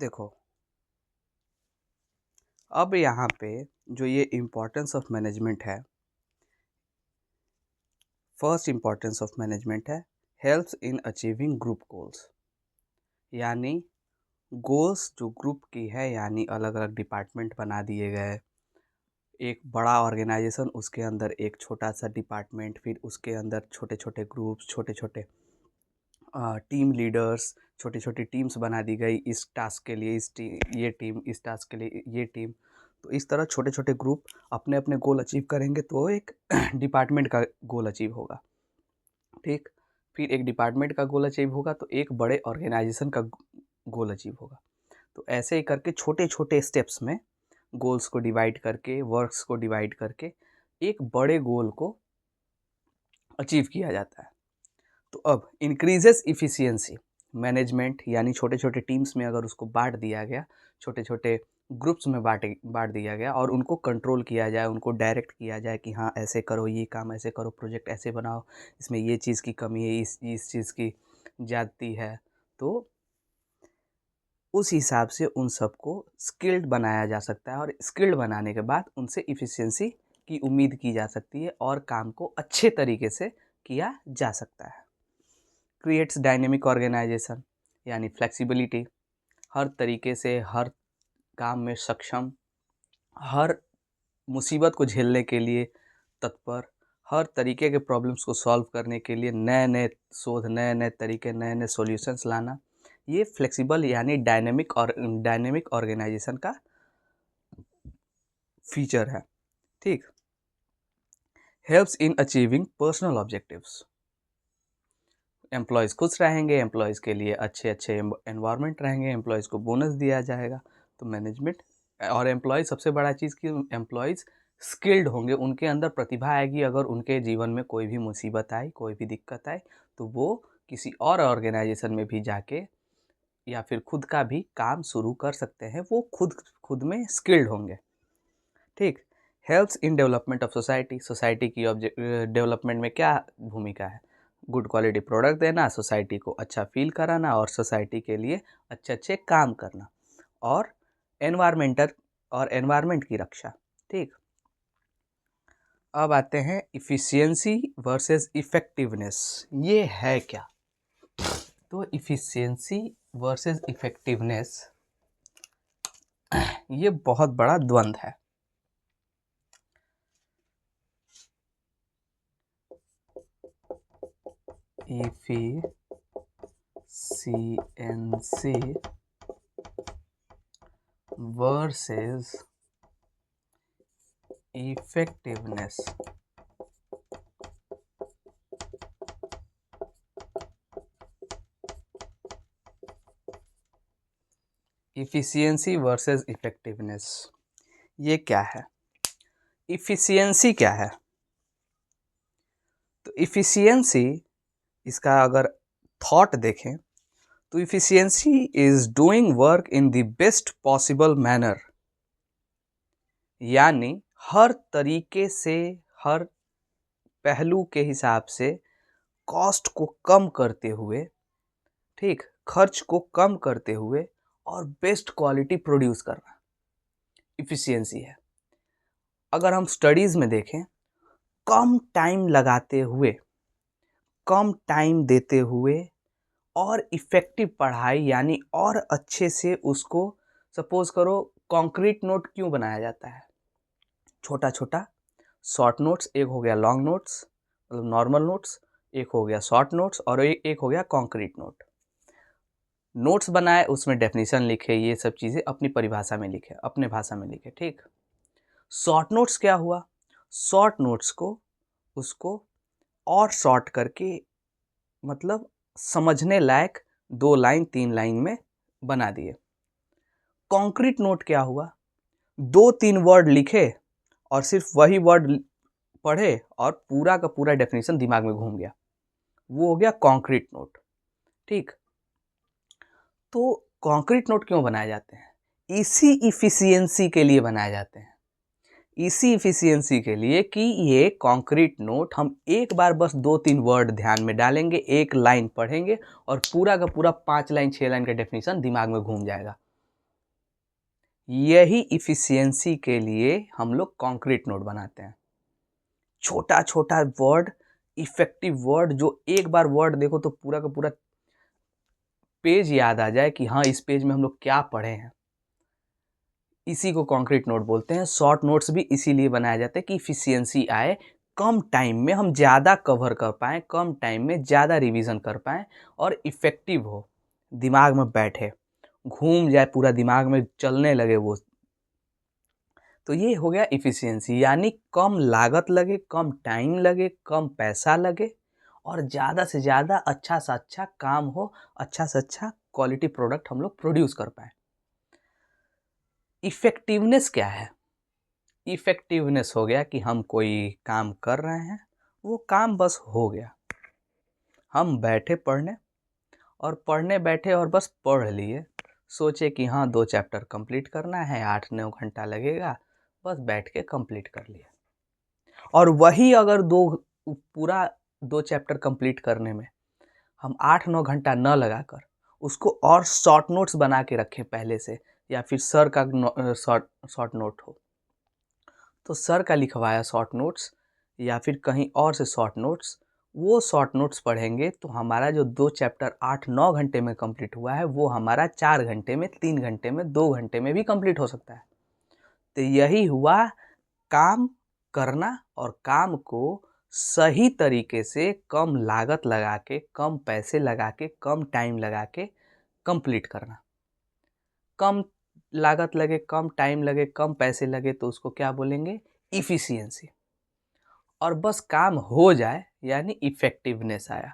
देखो, अब यहाँ पे जो ये इम्पोर्टेंस ऑफ मैनेजमेंट है, फर्स्ट इम्पोर्टेंस ऑफ मैनेजमेंट है helps in achieving group goals. यानी गोल्स जो ग्रुप की है, यानी अलग अलग डिपार्टमेंट बना दिए गए, एक बड़ा ऑर्गेनाइजेशन, उसके अंदर एक छोटा सा डिपार्टमेंट, फिर उसके अंदर छोटे छोटे ग्रुप्स, छोटे छोटे टीम लीडर्स, छोटी छोटी टीम्स बना दी गई इस टास्क के लिए, ये टीम, इस टास्क के लिए ये टीम। तो इस तरह छोटे छोटे ग्रुप अपने अपने गोल अचीव करेंगे तो एक डिपार्टमेंट का गोल अचीव होगा। ठीक, फिर एक डिपार्टमेंट का गोल अचीव होगा तो एक बड़े ऑर्गेनाइजेशन का गोल अचीव होगा। तो ऐसे ही करके छोटे छोटे स्टेप्स में गोल्स को डिवाइड करके, वर्क्स को डिवाइड करके एक बड़े गोल को अचीव किया जाता है। तो अब इंक्रीजेस इफ़िशियंसी मैनेजमेंट, यानी छोटे छोटे टीम्स में अगर उसको बांट दिया गया, छोटे छोटे ग्रुप्स में बांट दिया गया और उनको कंट्रोल किया जाए, उनको डायरेक्ट किया जाए कि हाँ ऐसे करो, ये काम ऐसे करो, प्रोजेक्ट ऐसे बनाओ, इसमें ये चीज़ की कमी है, इस चीज़ की ज़्यादती है, तो उस हिसाब से उन सबको स्किल्ड बनाया जा सकता है। और स्किल्ड बनाने के बाद उनसे इफ़िशियंसी की उम्मीद की जा सकती है और काम को अच्छे तरीके से किया जा सकता है। क्रिएट्स डायनेमिक ऑर्गेनाइजेशन, यानी फ्लेक्सिबिलिटी, हर तरीके से हर काम में सक्षम, हर मुसीबत को झेलने के लिए तत्पर, हर तरीके के प्रॉब्लम्स को सॉल्व करने के लिए नए नए शोध, नए नए तरीके, नए नए सॉल्यूशंस लाना, ये फ्लेक्सिबल यानी डायनेमिक ऑर्गेनाइजेशन का फीचर है। ठीक, helps in achieving personal objectives. Employees खुश रहेंगे, एम्प्लॉयज़ के लिए अच्छे अच्छे एनवायरनमेंट रहेंगे, एम्प्लॉयज़ को बोनस दिया जाएगा। तो मैनेजमेंट और एम्प्लॉयज़, सबसे बड़ा चीज़ कि एम्प्लॉयज़ स्किल्ड होंगे, उनके अंदर प्रतिभा आएगी। अगर उनके जीवन में कोई भी मुसीबत आए, कोई भी दिक्कत आए, तो वो किसी और ऑर्गेनाइजेशन में भी जाके या फिर खुद का भी काम शुरू कर सकते हैं, वो खुद में स्किल्ड होंगे। ठीक, helps in development of society. Society की डेवलपमेंट में क्या भूमिका है? गुड क्वालिटी प्रोडक्ट देना, सोसाइटी को अच्छा फील कराना और सोसाइटी के लिए अच्छे अच्छे काम करना, और एनवायरमेंट की रक्षा। ठीक, अब आते हैं इफ़िशियंसी वर्सेस इफ़ेक्टिवनेस। ये है क्या? तो इफ़िशियंसी वर्सेस इफ़ेक्टिवनेस, ये बहुत बड़ा द्वंद्व है। Efficiency versus effectiveness. Efficiency versus effectiveness, ये क्या है? इफिशियंसी क्या है? तो इफिशियंसी, इसका अगर थॉट देखें तो efficiency is doing work in the best possible manner, यानी हर तरीके से, हर पहलू के हिसाब से कॉस्ट को कम करते हुए, ठीक, खर्च को कम करते हुए और बेस्ट क्वालिटी प्रोड्यूस करना इफिशियंसी है। अगर हम स्टडीज़ में देखें, कम टाइम लगाते हुए, कम टाइम देते हुए और इफ़ेक्टिव पढ़ाई, यानी और अच्छे से उसको, सपोज़ करो कॉन्क्रीट नोट क्यों बनाया जाता है? छोटा छोटा शॉर्ट नोट्स, एक हो गया लॉन्ग नोट्स मतलब नॉर्मल नोट्स, एक हो गया शॉर्ट नोट्स और एक हो गया कॉन्क्रीट नोट। नोट्स बनाए, उसमें डेफिनेशन लिखे, ये सब चीज़ें अपनी परिभाषा में लिखे, अपने भाषा में लिखे। ठीक, शॉर्ट नोट्स क्या हुआ? शॉर्ट नोट्स को उसको और शॉर्ट करके, मतलब समझने लायक 2 लाइन 3 लाइन में बना दिए। कॉन्क्रीट नोट क्या हुआ? 2-3 वर्ड लिखे और सिर्फ वही वर्ड पढ़े और पूरा का पूरा डेफिनेशन दिमाग में घूम गया, वो हो गया कॉन्क्रीट नोट। ठीक, तो कॉन्क्रीट नोट क्यों बनाए जाते हैं? इसी इफिशियंसी के लिए बनाए जाते हैं, इसी इफिशियंसी के लिए कि ये कॉन्क्रीट नोट हम एक बार बस 2-3 वर्ड ध्यान में डालेंगे, एक लाइन पढ़ेंगे और पूरा का पूरा 5 लाइन 6 लाइन का डेफिनेशन दिमाग में घूम जाएगा। यही इफिशियंसी के लिए हम लोग कॉन्क्रीट नोट बनाते हैं। छोटा छोटा वर्ड, इफेक्टिव वर्ड, जो एक बार वर्ड देखो तो पूरा का पूरा पेज याद आ जाए कि हाँ इस पेज में हम लोग क्या पढ़े हैं, इसी को कॉन्क्रीट नोट बोलते हैं। शॉर्ट नोट्स भी इसीलिए बनाए जाते हैं कि इफिशियंसी आए, कम टाइम में हम ज़्यादा कवर कर पाएँ, कम टाइम में ज़्यादा रिवीजन कर पाएँ और इफ़ेक्टिव हो, दिमाग में बैठे, घूम जाए पूरा दिमाग में, चलने लगे वो। तो ये हो गया इफ़िशियंसी, यानी कम लागत लगे, कम टाइम लगे, कम पैसा लगे और ज़्यादा से ज़्यादा अच्छा से अच्छा काम हो, अच्छा से अच्छा क्वालिटी प्रोडक्ट हम लोग प्रोड्यूस कर पाएँ। इफ़ेक्टिवनेस क्या है? इफ़ेक्टिवनेस हो गया कि हम कोई काम कर रहे हैं, वो काम बस हो गया, हम बैठे पढ़ने और पढ़ने बैठे और बस पढ़ लिए, सोचे कि हाँ 2 चैप्टर कंप्लीट करना है, 8-9 घंटा लगेगा, बस बैठ के कंप्लीट कर लिया। और वही अगर पूरा 2 चैप्टर कंप्लीट करने में हम 8-9 घंटा न लगाकर उसको और शॉर्ट नोट्स बना के रखें पहले से, या फिर सर का शॉर्ट नोट हो तो सर का लिखवाया शॉर्ट नोट्स या फिर कहीं और से शॉर्ट नोट्स, वो शॉर्ट नोट्स पढ़ेंगे तो हमारा जो 2 चैप्टर 8-9 घंटे में कंप्लीट हुआ है वो हमारा 4 घंटे में, 3 घंटे में, 2 घंटे में भी कंप्लीट हो सकता है। तो यही हुआ काम करना और काम को सही तरीके से कम लागत लगा के, कम पैसे लगा के, कम टाइम लगा के कंप्लीट करना। कम लागत लगे, कम टाइम लगे, कम पैसे लगे तो उसको क्या बोलेंगे? इफ़िशियंसी। और बस काम हो जाए यानी इफ़ेक्टिवनेस आया,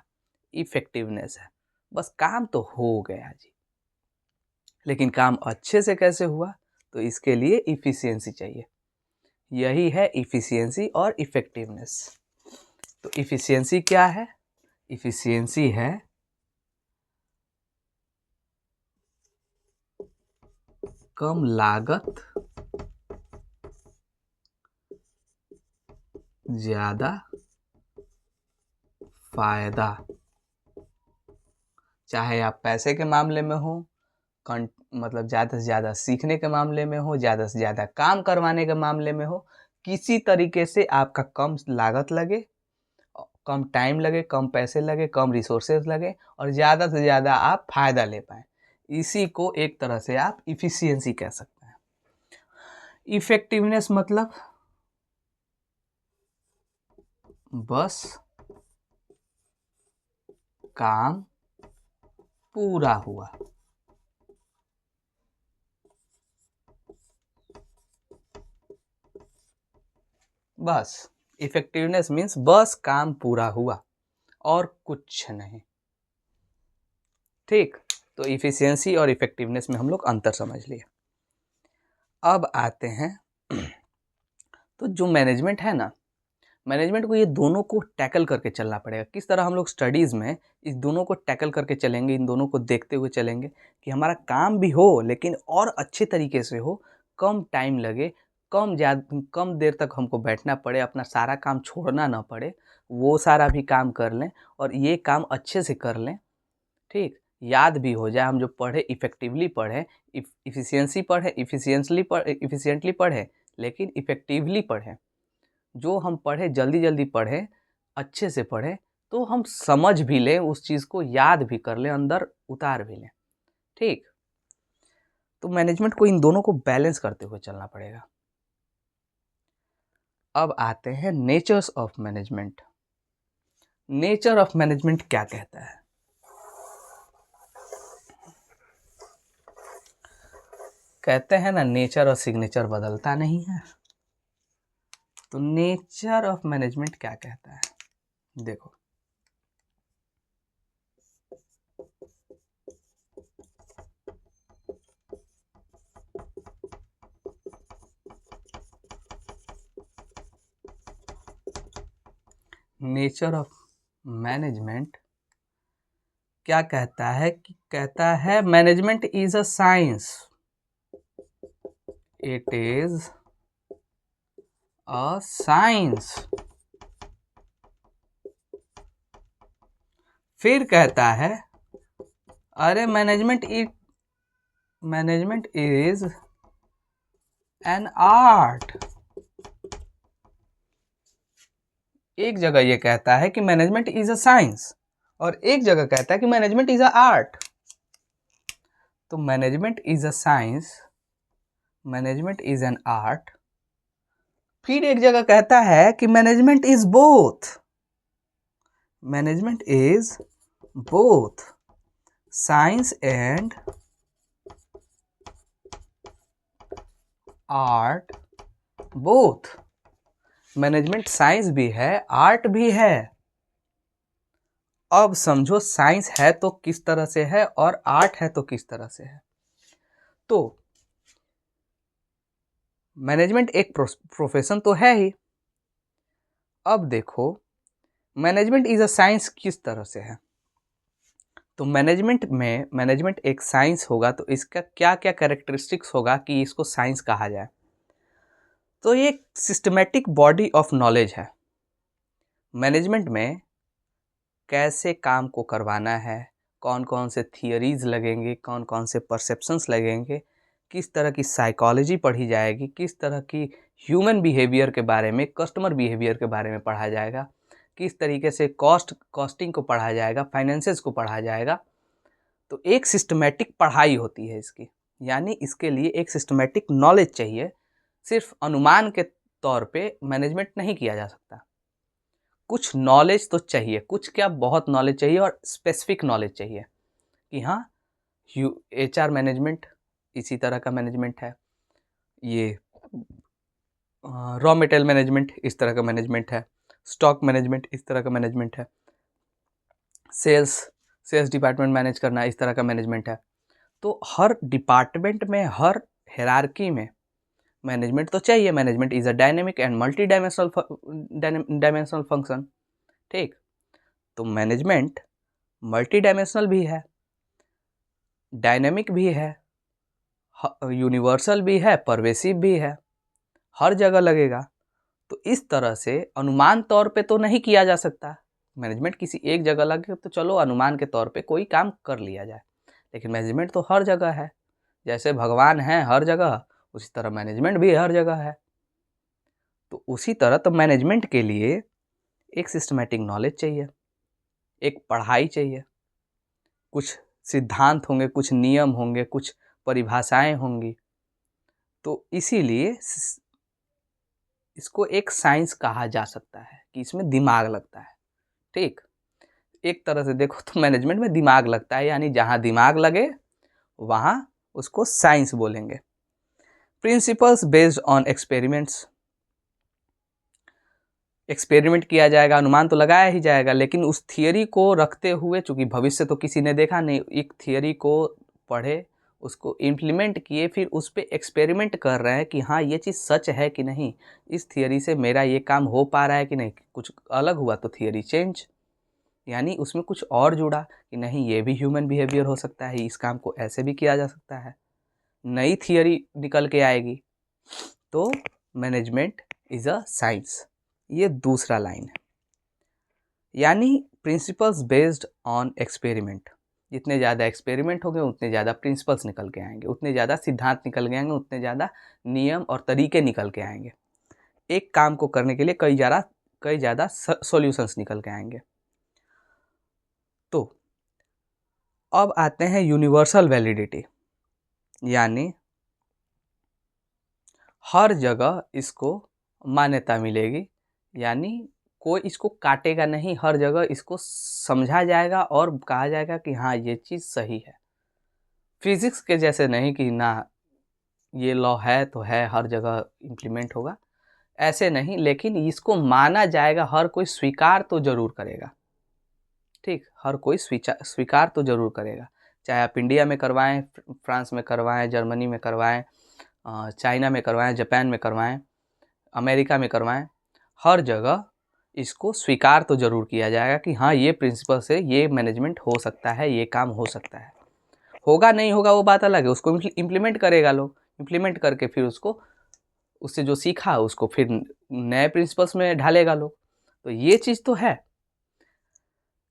इफ़ेक्टिवनेस है, बस काम तो हो गया जी। लेकिन काम अच्छे से कैसे हुआ? तो इसके लिए इफ़िशियंसी चाहिए। यही है इफ़िशियंसी और इफ़ेक्टिवनेस। तो इफ़िशियंसी क्या है? इफ़िशियंसी है कम लागत, ज़्यादा फायदा। चाहे आप पैसे के मामले में हो, मतलब ज़्यादा से ज़्यादा सीखने के मामले में हो, ज़्यादा से ज़्यादा काम करवाने के मामले में हो, किसी तरीके से आपका कम लागत लगे, कम टाइम लगे, कम पैसे लगे, कम रिसोर्सेज लगे और ज़्यादा से ज़्यादा आप फ़ायदा ले पाएँ। इसी को एक तरह से आप इफ़िशियंसी कह सकते हैं। इफ़ेक्टिवनेस मतलब बस काम पूरा हुआ। बस इफ़ेक्टिवनेस मीन्स बस काम पूरा हुआ और कुछ नहीं। ठीक, तो इफ़िशियंसी और इफ़ेक्टिवनेस में हम लोग अंतर समझ लिए। अब आते हैं तो जो मैनेजमेंट है ना, मैनेजमेंट को ये दोनों को टैकल करके चलना पड़ेगा। किस तरह हम लोग स्टडीज़ में इस दोनों को टैकल करके चलेंगे, इन दोनों को देखते हुए चलेंगे कि हमारा काम भी हो लेकिन और अच्छे तरीके से हो, कम टाइम लगे, कम देर तक हमको बैठना पड़े, अपना सारा काम छोड़ना ना पड़े, वो सारा भी काम कर लें और ये काम अच्छे से कर लें। ठीक, याद भी हो जाए, हम जो पढ़े इफ़ेक्टिवली पढ़ें, इफ़िशिएंटली पढ़ें लेकिन इफ़ेक्टिवली पढ़ें। जो हम पढ़े जल्दी-जल्दी पढ़ें, अच्छे से पढ़ें, तो हम समझ भी लें उस चीज़ को, याद भी कर लें, अंदर उतार भी लें। ठीक? तो मैनेजमेंट को इन दोनों को बैलेंस करते हुए चलना पड़ेगा। अब आते हैं natures of management. Nature of management क्या कहता है? कहते हैं ना नेचर और सिग्नेचर बदलता नहीं है। तो नेचर ऑफ मैनेजमेंट क्या कहता है? देखो, नेचर ऑफ मैनेजमेंट क्या कहता है कि कहता है management is a science, it is a science. फिर कहता है अरे मैनेजमेंट इज एन आर्ट। एक जगह ये कहता है कि मैनेजमेंट इज अ साइंस और एक जगह कहता है कि मैनेजमेंट इज अ आर्ट। तो management is a science, management is an art. फिर एक जगह कहता है कि management is both, management is both science and art both. Management science भी है, आर्ट भी है। अब समझो साइंस है तो किस तरह से है और आर्ट है तो किस तरह से है। तो मैनेजमेंट एक प्रोफेशन तो है ही। अब देखो मैनेजमेंट इज अ साइंस किस तरह से है। तो मैनेजमेंट एक साइंस होगा तो इसका क्या क्या कैरेक्टरिस्टिक्स होगा कि इसको साइंस कहा जाए। तो ये एक सिस्टमेटिक बॉडी ऑफ नॉलेज है। मैनेजमेंट में कैसे काम को करवाना है, कौन कौन से थियरीज लगेंगे, कौन कौन से परसेप्शंस लगेंगे, किस तरह की साइकोलॉजी पढ़ी जाएगी, किस तरह की ह्यूमन बिहेवियर के बारे में, कस्टमर बिहेवियर के बारे में पढ़ा जाएगा, किस तरीके से कॉस्टिंग को पढ़ा जाएगा, फाइनेंसेस को पढ़ा जाएगा। तो एक सिस्टमेटिक पढ़ाई होती है इसकी, यानी इसके लिए एक सिस्टमेटिक नॉलेज चाहिए। सिर्फ अनुमान के तौर पे मैनेजमेंट नहीं किया जा सकता। कुछ नॉलेज तो चाहिए, कुछ क्या बहुत नॉलेज चाहिए और स्पेसिफिक नॉलेज चाहिए कि हाँ HR मैनेजमेंट इसी तरह का मैनेजमेंट है, ये रॉ मटेरियल मैनेजमेंट इस तरह का मैनेजमेंट है, स्टॉक मैनेजमेंट इस तरह का मैनेजमेंट है, सेल्स डिपार्टमेंट मैनेज करना इस तरह का मैनेजमेंट है। तो हर डिपार्टमेंट में, हर हायरार्की में मैनेजमेंट तो चाहिए। Management is a dynamic and multi dimensional function. ठीक, तो मैनेजमेंट मल्टी डायमेंशनल भी है, डायनेमिक भी है, यूनिवर्सल भी है, परवेसिव भी है, हर जगह लगेगा। तो इस तरह से अनुमान तौर पे तो नहीं किया जा सकता। मैनेजमेंट किसी एक जगह लगे तो चलो अनुमान के तौर पे कोई काम कर लिया जाए, लेकिन मैनेजमेंट तो हर जगह है। जैसे भगवान है हर जगह, उसी तरह मैनेजमेंट भी हर जगह है। तो उसी तरह तो मैनेजमेंट के लिए एक सिस्टमेटिक नॉलेज चाहिए, एक पढ़ाई चाहिए, कुछ सिद्धांत होंगे, कुछ नियम होंगे, कुछ परिभाषाएं होंगी। तो इसीलिए इसको एक साइंस कहा जा सकता है कि इसमें दिमाग लगता है। ठीक, एक तरह से देखो तो मैनेजमेंट में दिमाग लगता है, यानी जहाँ दिमाग लगे वहाँ उसको साइंस बोलेंगे। Principles based on experiments, experiment किया जाएगा, अनुमान तो लगाया ही जाएगा, लेकिन उस थियरी को रखते हुए, चूंकि भविष्य तो किसी ने देखा नहीं, एक थियरी को पढ़े, उसको इम्प्लीमेंट किए, फिर उस पर एक्सपेरिमेंट कर रहे हैं कि हाँ ये चीज़ सच है कि नहीं, इस थियरी से मेरा ये काम हो पा रहा है कि नहीं, कुछ अलग हुआ तो थियरी चेंज, यानी उसमें कुछ और जुड़ा कि नहीं ये भी ह्यूमन बिहेवियर हो सकता है, इस काम को ऐसे भी किया जा सकता है, नई थियरी निकल के आएगी। तो मैनेजमेंट इज अ साइंस, ये दूसरा लाइन है। यानी प्रिंसिपल्स बेस्ड ऑन एक्सपेरिमेंट, जितने ज़्यादा एक्सपेरिमेंट होंगे उतने ज़्यादा प्रिंसिपल्स निकल के आएंगे, उतने ज़्यादा सिद्धांत निकल के आएंगे, उतने ज़्यादा नियम और तरीके निकल के आएंगे। एक काम को करने के लिए कई ज़्यादा सॉल्यूशंस निकल के आएंगे। तो अब आते हैं यूनिवर्सल वैलिडिटी, यानी हर जगह इसको मान्यता मिलेगी, यानी कोई इसको काटेगा नहीं, हर जगह इसको समझा जाएगा और कहा जाएगा कि हाँ ये चीज़ सही है। फिजिक्स के जैसे नहीं कि ना ये लॉ है तो है, हर जगह इम्प्लीमेंट होगा, ऐसे नहीं, लेकिन इसको माना जाएगा, हर कोई स्वीकार तो जरूर करेगा। ठीक, हर कोई स्वीकार तो जरूर करेगा, चाहे आप इंडिया में करवाएं, फ्रांस में करवाएं, जर्मनी में करवाएं, चाइना में करवाएं, जापान में करवाएं, अमेरिका में करवाएं, हर जगह इसको स्वीकार तो जरूर किया जाएगा कि हाँ ये प्रिंसिपल से ये मैनेजमेंट हो सकता है, ये काम हो सकता है। होगा नहीं होगा वो बात अलग है, उसको इम्प्लीमेंट करेगा लोग, इम्प्लीमेंट करके फिर उसको, उससे जो सीखा उसको फिर नए प्रिंसिपल्स में ढालेगा लोग। तो ये चीज़ तो है,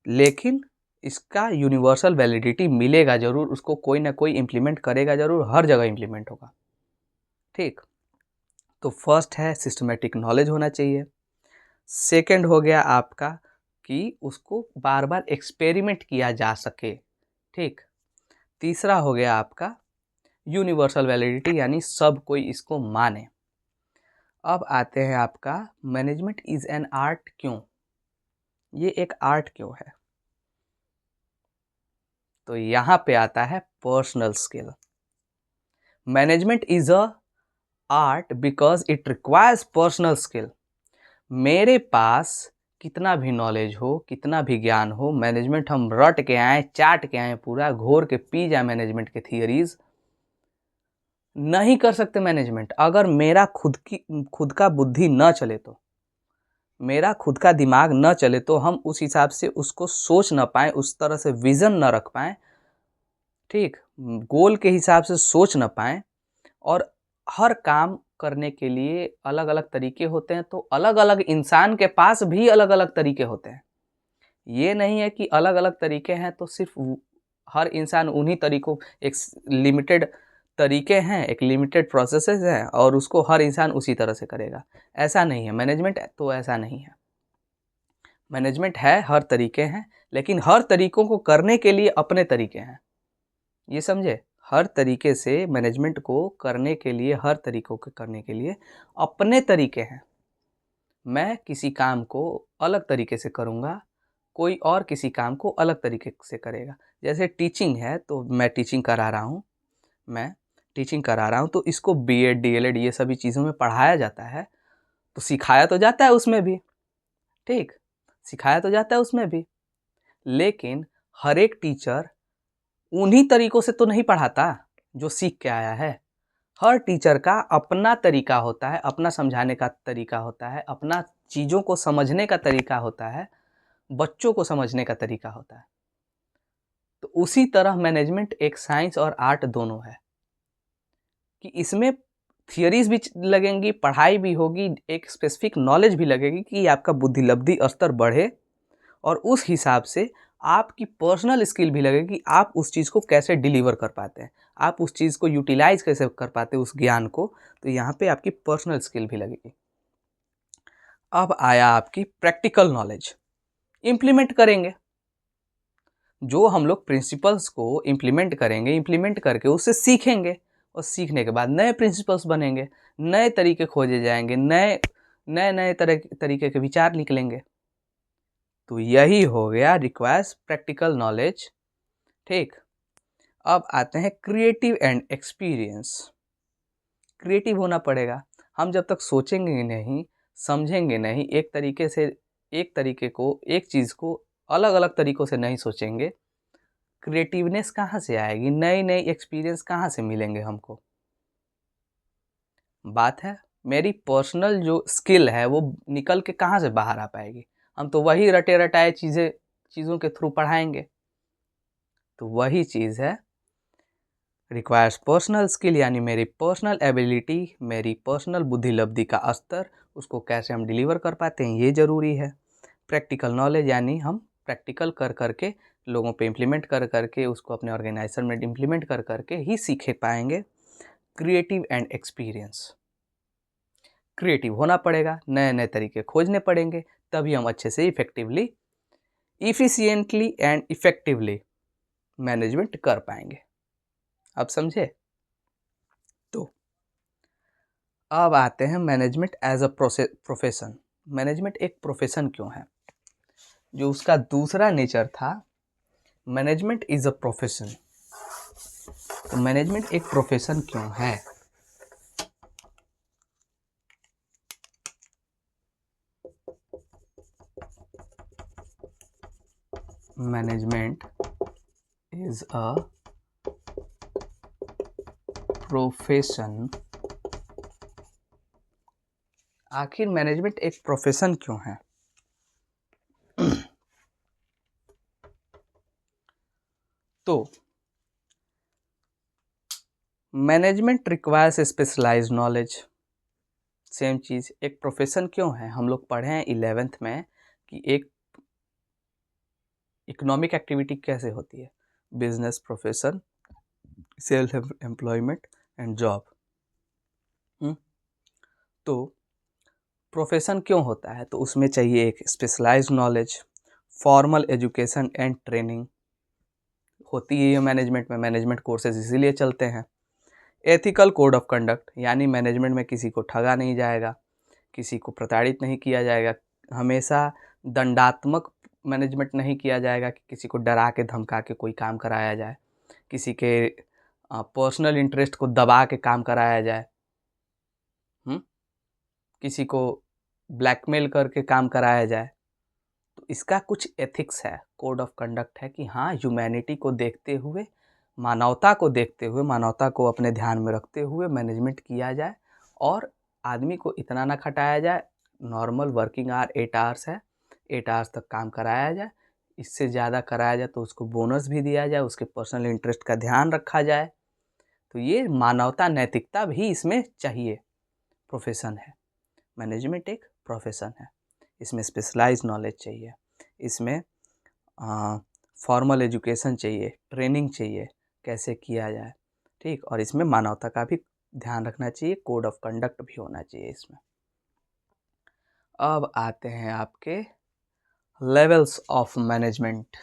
लेकिन इसका यूनिवर्सल वैलिडिटी मिलेगा जरूर, उसको कोई ना कोई इम्प्लीमेंट करेगा जरूर, हर जगह इम्प्लीमेंट होगा। ठीक, तो फर्स्ट है सिस्टमेटिक नॉलेज होना चाहिए। सेकंड हो गया आपका कि उसको बार बार एक्सपेरिमेंट किया जा सके, ठीक। तीसरा हो गया आपका यूनिवर्सल वैलिडिटी, यानी सब कोई इसको माने। अब आते हैं आपका मैनेजमेंट इज एन आर्ट क्यों, ये एक आर्ट क्यों है। तो यहाँ पे आता है personal skill. Management is a art because it requires personal skill. मेरे पास कितना भी नॉलेज हो, कितना भी ज्ञान हो, मैनेजमेंट हम रट के आए, चाट के आए, पूरा घोर के पी जाए मैनेजमेंट के थियरीज, नहीं कर सकते मैनेजमेंट। अगर मेरा खुद का बुद्धि न चले तो, मेरा खुद का दिमाग न चले तो हम उस हिसाब से उसको सोच न पाए, उस तरह से विजन न रख पाए, ठीक, गोल के हिसाब से सोच न पाए। और हर काम करने के लिए अलग अलग तरीके होते हैं, तो अलग अलग इंसान के पास भी अलग अलग तरीके होते हैं। ये नहीं है कि अलग अलग तरीके हैं तो सिर्फ हर इंसान उन्हीं तरीकों, एक लिमिटेड तरीके हैं, एक लिमिटेड प्रोसेसेस हैं और उसको हर इंसान उसी तरह से करेगा, ऐसा नहीं है। मैनेजमेंट तो ऐसा नहीं है। मैनेजमेंट है, हर तरीके हैं, लेकिन हर तरीकों को करने के लिए अपने तरीके हैं, ये समझे। हर तरीके से मैनेजमेंट को करने के लिए, हर तरीकों के करने के लिए अपने तरीके हैं। मैं किसी काम को अलग तरीके से करूँगा, कोई और किसी काम को अलग तरीके से करेगा। जैसे टीचिंग है तो मैं टीचिंग करा रहा हूँ, तो इसको बीएड डीएलएड ये सभी चीज़ों में पढ़ाया जाता है, तो सिखाया तो जाता है उसमें भी, ठीक, सिखाया तो जाता है उसमें भी। लेकिन हर एक टीचर उन्हीं तरीकों से तो नहीं पढ़ाता जो सीख के आया है। हर टीचर का अपना तरीका होता है, अपना समझाने का तरीका होता है, अपना चीज़ों को समझने का तरीका होता है, बच्चों को समझने का तरीका होता है। तो उसी तरह मैनेजमेंट एक साइंस और आर्ट दोनों है, कि इसमें थियरीज भी लगेंगी, पढ़ाई भी होगी, एक स्पेसिफिक नॉलेज भी लगेगी कि आपका बुद्धिलब्धि स्तर बढ़े, और उस हिसाब से आपकी पर्सनल स्किल भी लगेगी कि आप उस चीज़ को कैसे डिलीवर कर पाते हैं, आप उस चीज़ को यूटिलाइज कैसे कर पाते हैं, उस ज्ञान को। तो यहाँ पे आपकी पर्सनल स्किल भी लगेगी। अब आया आपकी प्रैक्टिकल नॉलेज। इम्प्लीमेंट करेंगे, जो हम लोग प्रिंसिपल्स को इम्प्लीमेंट करेंगे, इम्प्लीमेंट करके उससे सीखेंगे, और सीखने के बाद नए प्रिंसिपल्स बनेंगे, नए तरीके खोजे जाएंगे, नए नए नए तरीके के विचार निकलेंगे। तो यही हो गया रिक्वायर्स प्रैक्टिकल नॉलेज, ठीक। अब आते हैं क्रिएटिव एंड एक्सपीरियंस। क्रिएटिव होना पड़ेगा। हम जब तक सोचेंगे नहीं, समझेंगे नहीं, एक तरीके को, एक चीज़ को अलग अलग तरीक़ों से नहीं सोचेंगे, क्रिएटिवनेस कहाँ से आएगी, नए नए एक्सपीरियंस कहाँ से मिलेंगे हमको। बात है मेरी पर्सनल जो स्किल है वो निकल के कहाँ से बाहर आ पाएगी। हम तो वही रटे रटाए चीज़ों के थ्रू पढ़ाएंगे। तो वही चीज़ है रिक्वायर्स पर्सनल स्किल, यानी मेरी पर्सनल एबिलिटी, मेरी पर्सनल बुद्धिलब्धि का स्तर, उसको कैसे हम डिलीवर कर पाते हैं, ये ज़रूरी है। प्रैक्टिकल नॉलेज यानी हम प्रैक्टिकल कर करके, लोगों पे इम्प्लीमेंट कर करके, उसको अपने ऑर्गेनाइजेशन में इम्प्लीमेंट कर करके ही सीख पाएंगे। क्रिएटिव एंड एक्सपीरियंस, क्रिएटिव होना पड़ेगा, नए नए तरीके खोजने पड़ेंगे, तभी हम अच्छे से effectively, efficiently and effectively management कर पाएंगे। अब समझे। तो अब आते हैं management as a profession. Management एक प्रोफेशन क्यों है, जो उसका दूसरा नेचर था मैनेजमेंट इज अ प्रोफेशन। तो मैनेजमेंट एक प्रोफेशन क्यों है। Management is a profession. आखिर मैनेजमेंट एक प्रोफेशन क्यों है। तो management requires specialized knowledge. Same चीज़, एक प्रोफेशन क्यों है, हम लोग पढ़े हैं 11th में कि एक इकोनॉमिक एक्टिविटी कैसे होती है, business, profession, self employment and job. तो प्रोफेशन क्यों होता है, तो उसमें चाहिए एक specialised knowledge, formal education and training होती है ये मैनेजमेंट में, मैनेजमेंट कोर्सेज इसीलिए चलते हैं। एथिकल कोड ऑफ कंडक्ट, यानी मैनेजमेंट में किसी को ठगा नहीं जाएगा, किसी को प्रताड़ित नहीं किया जाएगा, हमेशा दंडात्मक मैनेजमेंट नहीं किया जाएगा कि किसी को डरा के धमका के कोई काम कराया जाए, किसी के पर्सनल इंटरेस्ट को दबा के काम कराया जाए, किसी को ब्लैकमेल करके काम कराया जाए। तो इसका कुछ एथिक्स है, कोड ऑफ कंडक्ट है कि हाँ, ह्यूमैनिटी को देखते हुए, मानवता को देखते हुए, मानवता को अपने ध्यान में रखते हुए मैनेजमेंट किया जाए और आदमी को इतना ना खटाया जाए। नॉर्मल वर्किंग आवर 8 आवर्स है, 8 आवर्स तक काम कराया जाए, इससे ज़्यादा कराया जाए तो उसको बोनस भी दिया जाए, उसके पर्सनल इंटरेस्ट का ध्यान रखा जाए। तो ये मानवता, नैतिकता भी इसमें चाहिए। प्रोफेशन है, मैनेजमेंट एक प्रोफेशन है, इसमें स्पेशलाइज्ड नॉलेज चाहिए, इसमें फॉर्मल एजुकेशन चाहिए, ट्रेनिंग चाहिए कैसे किया जाए, ठीक, और इसमें मानवता का भी ध्यान रखना चाहिए, कोड ऑफ कंडक्ट भी होना चाहिए इसमें। अब आते हैं आपके levels of management.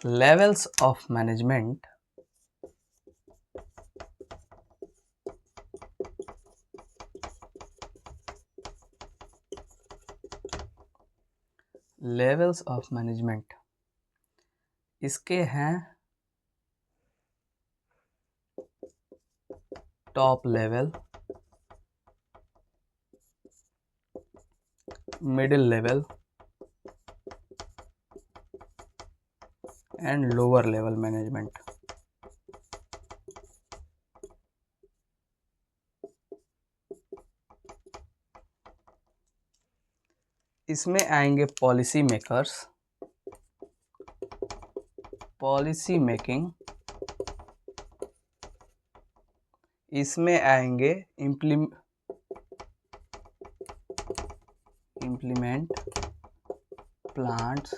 Levels of management levels of management इसके हैं top level, middle level and lower level management. इसमें आएंगे पॉलिसी मेकर्स, पॉलिसी मेकिंग, इसमें आएंगे इम्प्लीमेंट प्लान्स,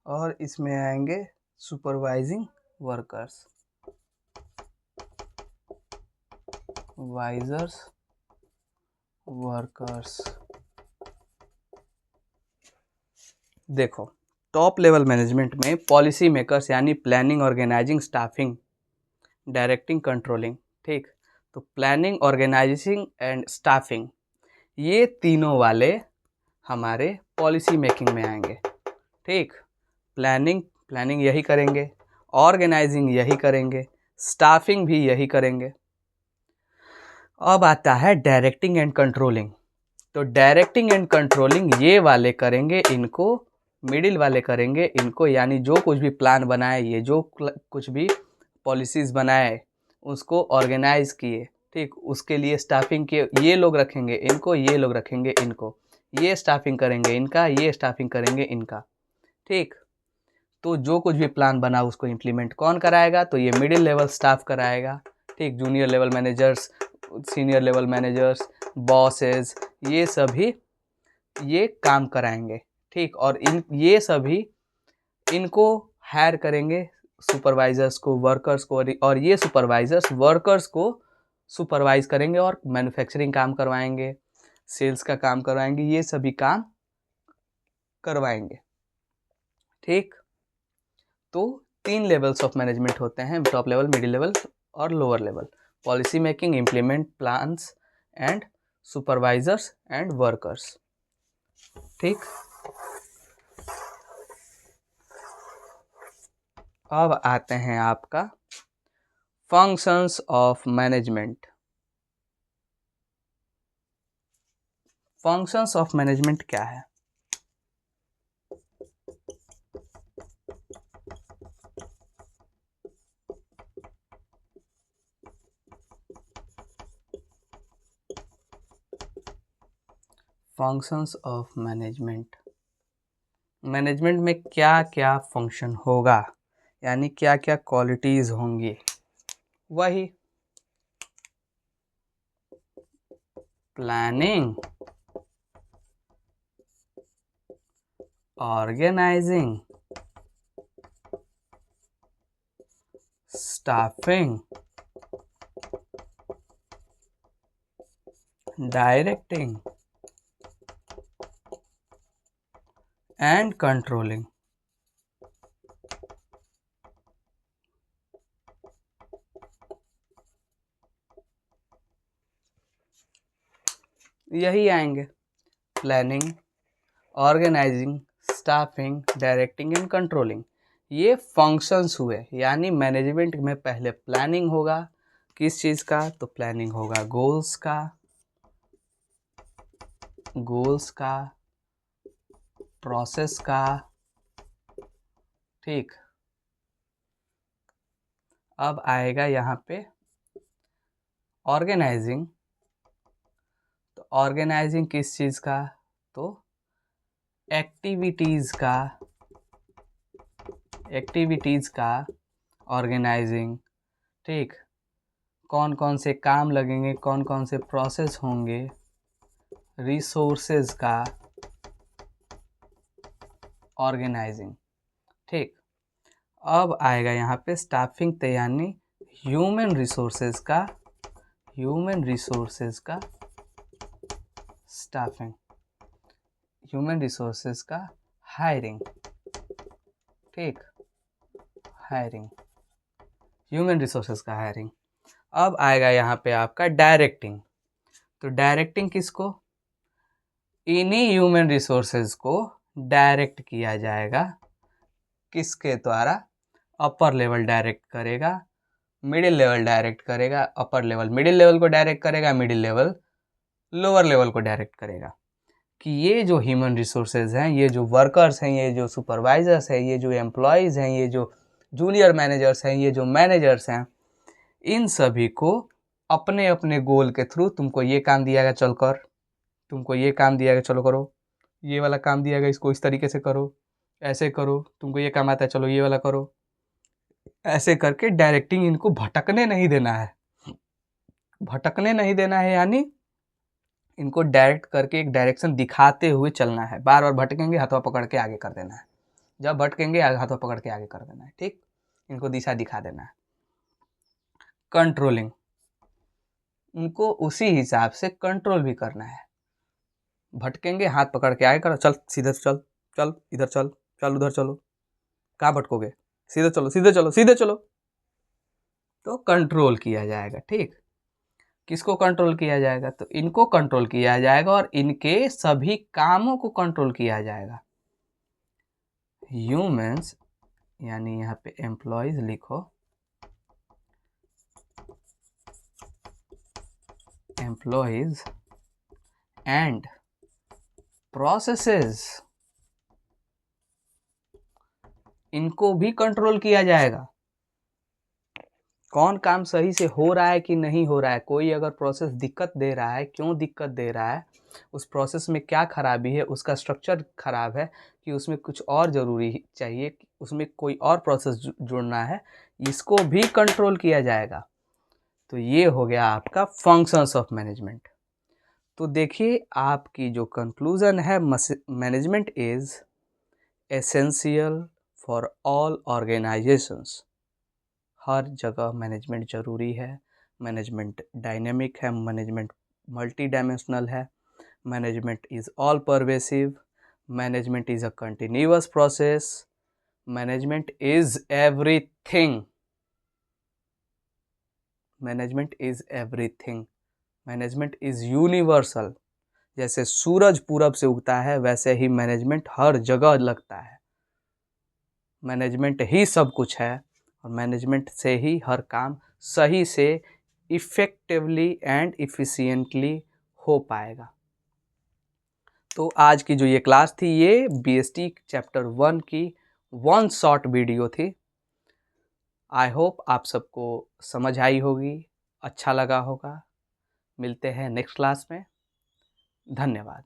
और इसमें आएंगे सुपरवाइजिंग वर्कर्स, वाइजर्स वर्कर्स। देखो, टॉप लेवल मैनेजमेंट में पॉलिसी मेकर्स यानी planning, organising, staffing, directing, controlling, ठीक। तो प्लानिंग, ऑर्गेनाइजिंग एंड स्टाफिंग, ये तीनों वाले हमारे पॉलिसी मेकिंग में आएंगे, ठीक। प्लानिंग यही करेंगे, ऑर्गेनाइजिंग यही करेंगे, स्टाफिंग भी यही करेंगे। अब आता है डायरेक्टिंग एंड कंट्रोलिंग। तो डायरेक्टिंग एंड कंट्रोलिंग ये वाले करेंगे, इनको मिडिल वाले करेंगे इनको, यानी जो कुछ भी प्लान बनाए, ये जो कुछ भी पॉलिसीज़ बनाए उसको ऑर्गेनाइज किए, ठीक, उसके लिए स्टाफिंग के ये लोग रखेंगे इनको, ये लोग रखेंगे इनको, ये स्टाफिंग करेंगे इनका, ये स्टाफिंग करेंगे इनका, ठीक। तो जो कुछ भी प्लान बना उसको इम्प्लीमेंट कौन कराएगा, तो ये मिडिल लेवल स्टाफ कराएगा, ठीक। Junior level managers, senior level managers, bosses, ये सभी ये काम कराएंगे, ठीक। और ये सभी इनको हायर करेंगे, सुपरवाइजर्स को, वर्कर्स को, और ये सुपरवाइजर्स वर्कर्स को सुपरवाइज करेंगे और मैन्युफैक्चरिंग काम करवाएंगे, सेल्स का काम करवाएंगे, ये सभी काम करवाएंगे, ठीक। तो 3 लेवल्स ऑफ मैनेजमेंट होते हैं, टॉप लेवल, मिडिल लेवल और lower level. Policy making, implement plans and supervisors and workers, ठीक। अब आते हैं आपका functions of management. Functions of management क्या है? फंक्शंस ऑफ मैनेजमेंट, मैनेजमेंट में क्या क्या फंक्शन होगा, यानी क्या क्या क्वालिटीज़ होंगी, वही planning, organising, staffing, directing and controlling. यही आएंगे, planning, organising, staffing, directing and controlling. ये फंक्शंस हुए, यानी मैनेजमेंट में पहले प्लानिंग होगा, किस चीज़ का, तो प्लानिंग होगा गोल्स का, प्रोसेस का, ठीक। अब आएगा यहाँ पे ऑर्गेनाइजिंग। तो ऑर्गेनाइजिंग किस चीज़ का, तो एक्टिविटीज़ का ऑर्गेनाइजिंग, ठीक। कौन कौन से काम लगेंगे, कौन कौन से प्रोसेस होंगे, रिसोर्सेज का ऑर्गेनाइजिंग, ठीक। अब आएगा यहाँ पे स्टाफिंग, तो यानी ह्यूमन रिसोर्सेज का स्टाफिंग, ह्यूमन रिसोर्सेज का हायरिंग, ठीक, हायरिंग, ह्यूमन रिसोर्सेज का हायरिंग। अब आएगा यहाँ पे आपका डायरेक्टिंग। तो डायरेक्टिंग किसको, इन्हीं ह्यूमन रिसोर्सेज को डायरेक्ट किया जाएगा, किसके द्वारा, अपर लेवल डायरेक्ट करेगा, मिडिल लेवल डायरेक्ट करेगा, अपर लेवल मिडिल लेवल को डायरेक्ट करेगा, मिडिल लेवल लोअर लेवल को डायरेक्ट करेगा। कि ये जो ह्यूमन रिसोर्सेज हैं, ये जो वर्कर्स हैं, ये जो सुपरवाइजर्स हैं, ये जो एम्प्लॉयज़ हैं, ये जो जूनियर मैनेजर्स हैं, ये जो मैनेजर्स हैं, इन सभी को अपने अपने गोल के थ्रू तुमको ये काम दिया गया चल कर, तुमको ये काम दिया गया चलो करो, ये वाला काम दिया गया इसको इस तरीके से करो, ऐसे करो, तुमको ये काम आता है चलो ये वाला करो, ऐसे करके डायरेक्टिंग इनको भटकने नहीं देना है। भटकने नहीं देना है यानी इनको डायरेक्ट करके एक डायरेक्शन दिखाते हुए चलना है। बार बार भटकेंगे हाथों पकड़ के आगे कर देना है, जब भटकेंगे हाथों पकड़ के आगे कर देना है, ठीक। इनको दिशा दिखा देना है। कंट्रोलिंग, उनको उसी हिसाब से कंट्रोल भी करना है। भटकेंगे हाथ पकड़ के आगे करो, चल सीधे चल, चल इधर चल, चल उधर चलो, कहाँ भटकोगे, सीधे चलो सीधे चलो सीधे चलो, तो कंट्रोल किया जाएगा, ठीक। किसको कंट्रोल किया जाएगा, तो इनको कंट्रोल किया जाएगा और इनके सभी कामों को कंट्रोल किया जाएगा। ह्यूमंस, यानी यहाँ पे एम्प्लॉयज लिखो, एम्प्लॉयज एंड प्रोसेसेस, इनको भी कंट्रोल किया जाएगा। कौन काम सही से हो रहा है कि नहीं हो रहा है, कोई अगर प्रोसेस दिक्कत दे रहा है, क्यों दिक्कत दे रहा है, उस प्रोसेस में क्या खराबी है, उसका स्ट्रक्चर खराब है कि उसमें कुछ और ज़रूरी चाहिए, उसमें कोई और प्रोसेस जुड़ना है, इसको भी कंट्रोल किया जाएगा। तो ये हो गया आपका फंक्शंस ऑफ मैनेजमेंट। तो देखिए आपकी जो कंक्लूज़न है, management is essential for all organizations. हर जगह मैनेजमेंट ज़रूरी है। मैनेजमेंट डायनेमिक है, मैनेजमेंट मल्टी डायमेंशनल है, management is all pervasive, management is a continuous process, management is everything, management is everything, management is universal. जैसे सूरज पूरब से उगता है वैसे ही मैनेजमेंट हर जगह लगता है। मैनेजमेंट ही सब कुछ है और मैनेजमेंट से ही हर काम सही से इफ़ेक्टिवली एंड इफ़िशियंटली हो पाएगा। तो आज की जो ये क्लास थी, ये बीएसटी चैप्टर 1 की 1 शॉर्ट वीडियो थी। आई होप आप सबको समझ आई होगी, अच्छा लगा होगा। मिलते हैं नेक्स्ट क्लास में। धन्यवाद।